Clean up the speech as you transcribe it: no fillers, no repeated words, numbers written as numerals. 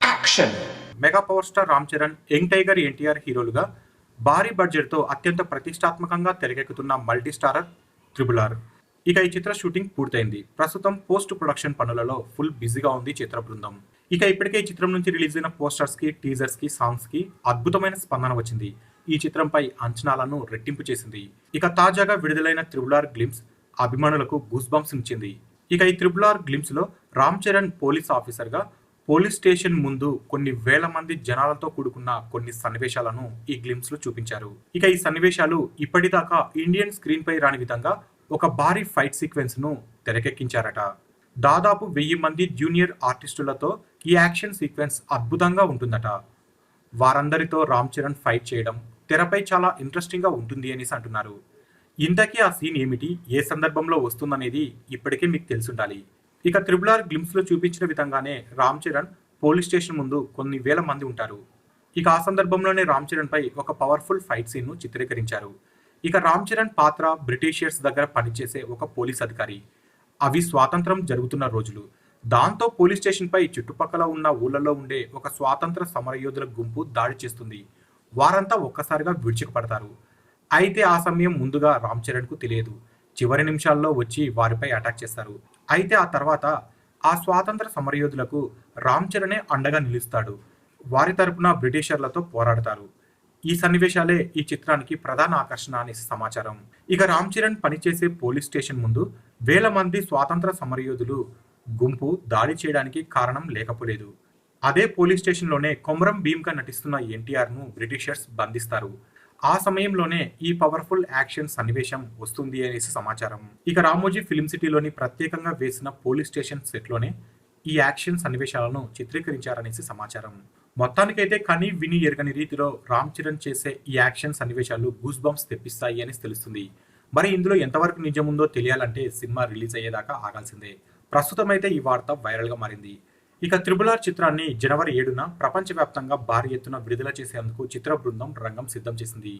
Action. Mega power star Ram Charan, young tiger NTR హీరోలుగా భారీ బడ్జెట్తో అత్యంత ప్రతిష్టాత్మకంగా తెరకెక్కుతున్న మల్టీ స్టారర్ త్రిబుల్ ఆర్. ఇక ఈ చిత్ర షూటింగ్ పూర్తయింది. ప్రస్తుతం పోస్ట్ ప్రొడక్షన్ పనులలో ఫుల్ బిజీగా ఉంది చిత్ర బృందం. ఇక ఇప్పటికే ఈ చిత్రం నుంచి రిలీజ్ అయిన పోస్టర్స్ కి, టీజర్స్ కి, సాంగ్స్ కి అద్భుతమైన స్పందన వచ్చింది. ఈ చిత్రంపై అంచనాలను రెట్టింపు చేసింది. ఇక తాజాగా విడుదలైన త్రిబుల్ ఆర్ గ్లిమ్స్ అభిమానులకు గూస్ బంప్స్ ఇచ్చింది. ఇక ఈ త్రిబుల్ ఆర్ గ్లిమ్స్ లో రామ్ చరణ్ పోలీస్ ఆఫీసర్ గా పోలీస్ స్టేషన్ ముందు కొన్ని వేల మంది జనాలతో కూడుకున్న కొన్ని సన్నివేశాలను ఈ గ్లిమ్స్ లో చూపించారు. ఇక ఈ సన్నివేశాలు ఇప్పటిదాకా ఇండియన్ స్క్రీన్ పై రాని విధంగా ఒక భారీ ఫైట్ సీక్వెన్స్ ను తెరకెక్కించారట. దాదాపు 1000 మంది జూనియర్ ఆర్టిస్టులతో ఈ యాక్షన్ సీక్వెన్స్ అద్భుతంగా ఉంటుందట. వారందరితో రామ్ చరణ్ ఫైట్ చేయడం తెరపై చాలా ఇంట్రెస్టింగ్ గా ఉంటుంది అనేసి అంటున్నారు. ఇంతకీ ఆ సీన్ ఏమిటి, ఏ సందర్భంలో వస్తుందనేది ఇప్పటికే మీకు తెలుసుండాలి. ఇక త్రిబుల్ ఆర్ గ్లిమ్స్ లో చూపించిన విధంగానే రామ్ చరణ్ పోలీస్ స్టేషన్ ముందు కొన్ని వేల మంది ఉంటారు. ఇక ఆ సందర్భంలోనే రామ్ చరణ్ పై ఒక పవర్ఫుల్ ఫైట్ సీన్ ను చిత్రీకరించారు. ఇక రామ్ చరణ్ పాత్ర బ్రిటిషియర్స్ దగ్గర పనిచేసే ఒక పోలీస్ అధికారి. అవి స్వాతంత్రం జరుగుతున్న రోజులు. దాంతో పోలీస్ స్టేషన్ పై చుట్టుపక్కల ఉన్న ఊళ్ళలో ఉండే ఒక స్వాతంత్ర సమరయోధుల గుంపు దాడి చేస్తుంది. వారంతా ఒక్కసారిగా విడిచిపడతారు. అయితే ఆ సమయం ముందుగా రామ్ చరణ్ కు తెలియదు. చివరి నిమిషాల్లో వచ్చి వారిపై అటాక్ చేస్తారు. అయితే ఆ తర్వాత ఆ స్వాతంత్ర సమరయోధులకు రామ్ చరణే అండగా నిలుస్తాడు. వారి తరపున బ్రిటిషర్లతో పోరాడతారు. ఈ సన్నివేశాలే ఈ చిత్రానికి ప్రధాన ఆకర్షణ అనే సమాచారం. ఇక రామ్ చరణ్ పనిచేసే పోలీస్ స్టేషన్ ముందు వేల మంది స్వాతంత్ర సమరయోధులు గుంపు దాడి చేయడానికి కారణం లేకపోలేదు. అదే పోలీస్ స్టేషన్ లోనే కొమరం భీమ్ గా నటిస్తున్న ఎన్టీఆర్ ను బ్రిటిషర్స్ బంధిస్తారు. ఆ సమయంలోనే ఈ పవర్ఫుల్ యాక్షన్ సన్నివేశం వస్తుంది అనేసి సమాచారం. ఇక రామోజీ ఫిల్మ్ సిటీలోని ప్రత్యేకంగా వేసిన పోలీస్ స్టేషన్ సెట్ లోనే ఈ యాక్షన్ సన్నివేశాలను చిత్రీకరించారనేసి సమాచారం. మొత్తానికైతే కని విని ఎరగని రీతిలో రామ్ చరణ్ చేసే ఈ యాక్షన్ సన్నివేశాలు గూస్ బంప్స్ తెప్పిస్తాయి అని తెలుస్తుంది. మరి ఇందులో ఎంతవరకు నిజం ఉందో తెలియాలంటే సినిమా రిలీజ్ అయ్యేదాకా ఆగాల్సిందే. ప్రస్తుతం అయితే ఈ వార్త వైరల్ గా మారింది. ఇక త్రిబుల్ ఆర్ చిత్రాన్ని జనవరి 7న ప్రపంచవ్యాప్తంగా భారీ ఎత్తున విడుదల చేసేందుకు చిత్ర బృందం రంగం సిద్ధం చేసింది.